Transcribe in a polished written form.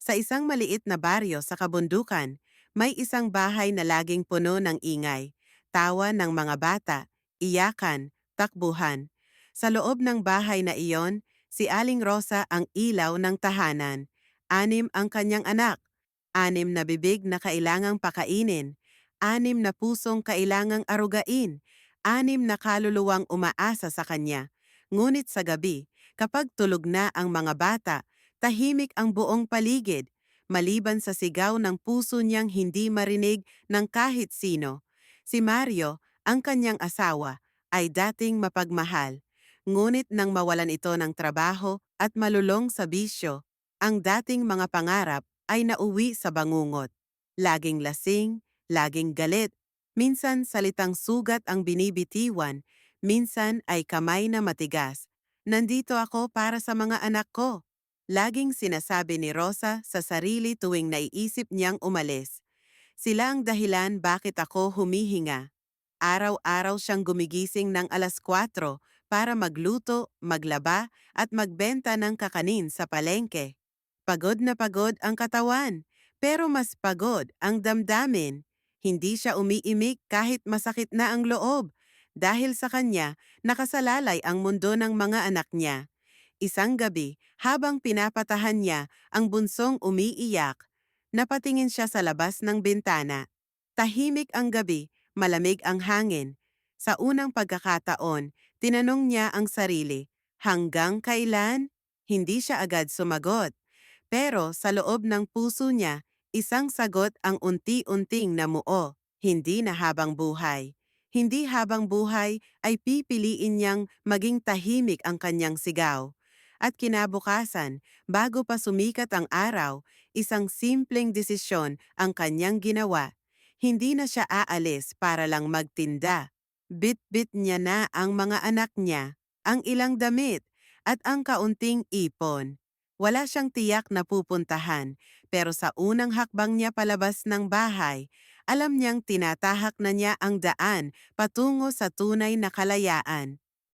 Sa isang maliit na baryo sa kabundukan, may isang bahay na laging puno ng ingay, tawa ng mga bata, iyakan, takbuhan. Sa loob ng bahay na iyon, si Aling Rosa ang ilaw ng tahanan. 6 ang kanyang anak, 6 na bibig na kailangang pakainin, 6 na pusong kailangang arugain, 6 na kaluluwang umaasa sa kanya. Ngunit sa gabi, kapag tulog na ang mga bata, tahimik ang buong paligid, maliban sa sigaw ng puso niyang hindi marinig ng kahit sino. Si Mario, ang kanyang asawa, ay dating mapagmahal. Ngunit nang mawalan ito ng trabaho at malulong sa bisyo, ang dating mga pangarap ay nauwi sa bangungot. Laging lasing, laging galit, minsan salitang sugat ang binibitiwan, minsan ay kamay na matigas. Nandito ako para sa mga anak ko. Laging sinasabi ni Rosa sa sarili tuwing naiisip niyang umalis. Sila ang dahilan bakit ako humihinga. Araw-araw siyang gumigising ng 4:00 para magluto, maglaba at magbenta ng kakanin sa palengke. Pagod na pagod ang katawan, pero mas pagod ang damdamin. Hindi siya umiimik kahit masakit na ang loob. Dahil sa kanya, nakasalalay ang mundo ng mga anak niya. Isang gabi, habang pinapatahan niya ang bunsong umiiyak, napatingin siya sa labas ng bintana. Tahimik ang gabi, malamig ang hangin. Sa unang pagkakataon, tinanong niya ang sarili, hanggang kailan? Hindi siya agad sumagot. Pero sa loob ng puso niya, isang sagot ang unti-unting namuo, hindi na habang buhay. Hindi habang buhay ay pipiliin niyang maging tahimik ang kanyang sigaw. At kinabukasan, bago pa sumikat ang araw, isang simpleng desisyon ang kanyang ginawa. Hindi na siya aalis para lang magtinda. Bit-bit niya na ang mga anak niya, ang ilang damit, at ang kaunting ipon. Wala siyang tiyak na pupuntahan, pero sa unang hakbang niya palabas ng bahay, alam niyang tinatahak na niya ang daan patungo sa tunay na kalayaan.